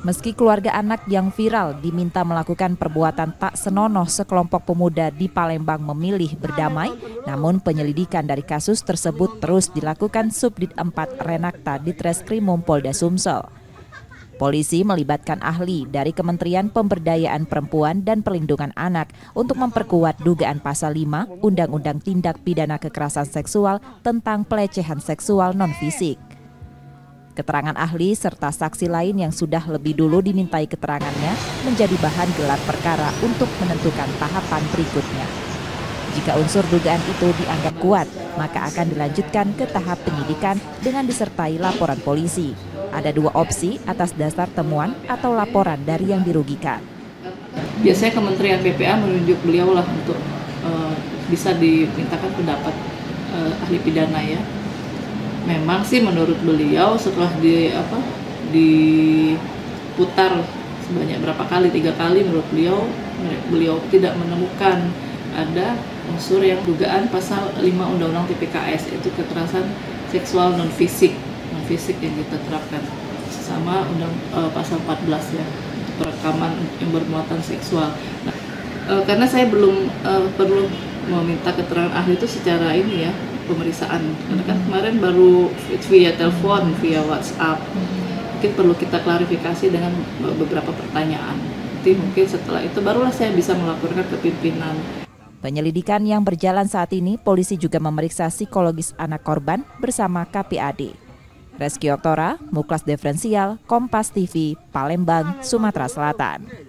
Meski keluarga anak yang viral diminta melakukan perbuatan tak senonoh sekelompok pemuda di Palembang memilih berdamai, namun penyelidikan dari kasus tersebut terus dilakukan Subdit 4 Renakta Ditreskrimum Polda Sumsel. Polisi melibatkan ahli dari Kementerian Pemberdayaan Perempuan dan Perlindungan Anak untuk memperkuat dugaan pasal 5 Undang-Undang Tindak Pidana Kekerasan Seksual tentang pelecehan seksual non-fisik. Keterangan ahli serta saksi lain yang sudah lebih dulu dimintai keterangannya menjadi bahan gelar perkara untuk menentukan tahapan berikutnya. Jika unsur dugaan itu dianggap kuat, maka akan dilanjutkan ke tahap penyidikan dengan disertai laporan polisi. Ada dua opsi atas dasar temuan atau laporan dari yang dirugikan. Biasanya Kementerian PPA menunjuk beliau lah untuk bisa dimintakan pendapat ahli pidana ya. Memang sih menurut beliau setelah diputar sebanyak berapa kali, 3 kali, menurut beliau tidak menemukan ada unsur yang dugaan pasal 5 Undang-Undang TPKS, itu kekerasan seksual non fisik yang kita terapkan sama pasal 14 ya, perekaman yang bermuatan seksual. Nah, karena saya belum perlu meminta keterangan ahli itu secara ini ya, pemeriksaan, karena kan kemarin baru via telepon, via WhatsApp, mungkin perlu kita klarifikasi dengan beberapa pertanyaan. Nanti mungkin setelah itu barulah saya bisa melaporkan ke pimpinan. Penyelidikan yang berjalan saat ini, polisi juga memeriksa psikologis anak korban bersama KPAD. Reski Oktora, Muklas Diferensial, Kompas TV, Palembang, Sumatera Selatan.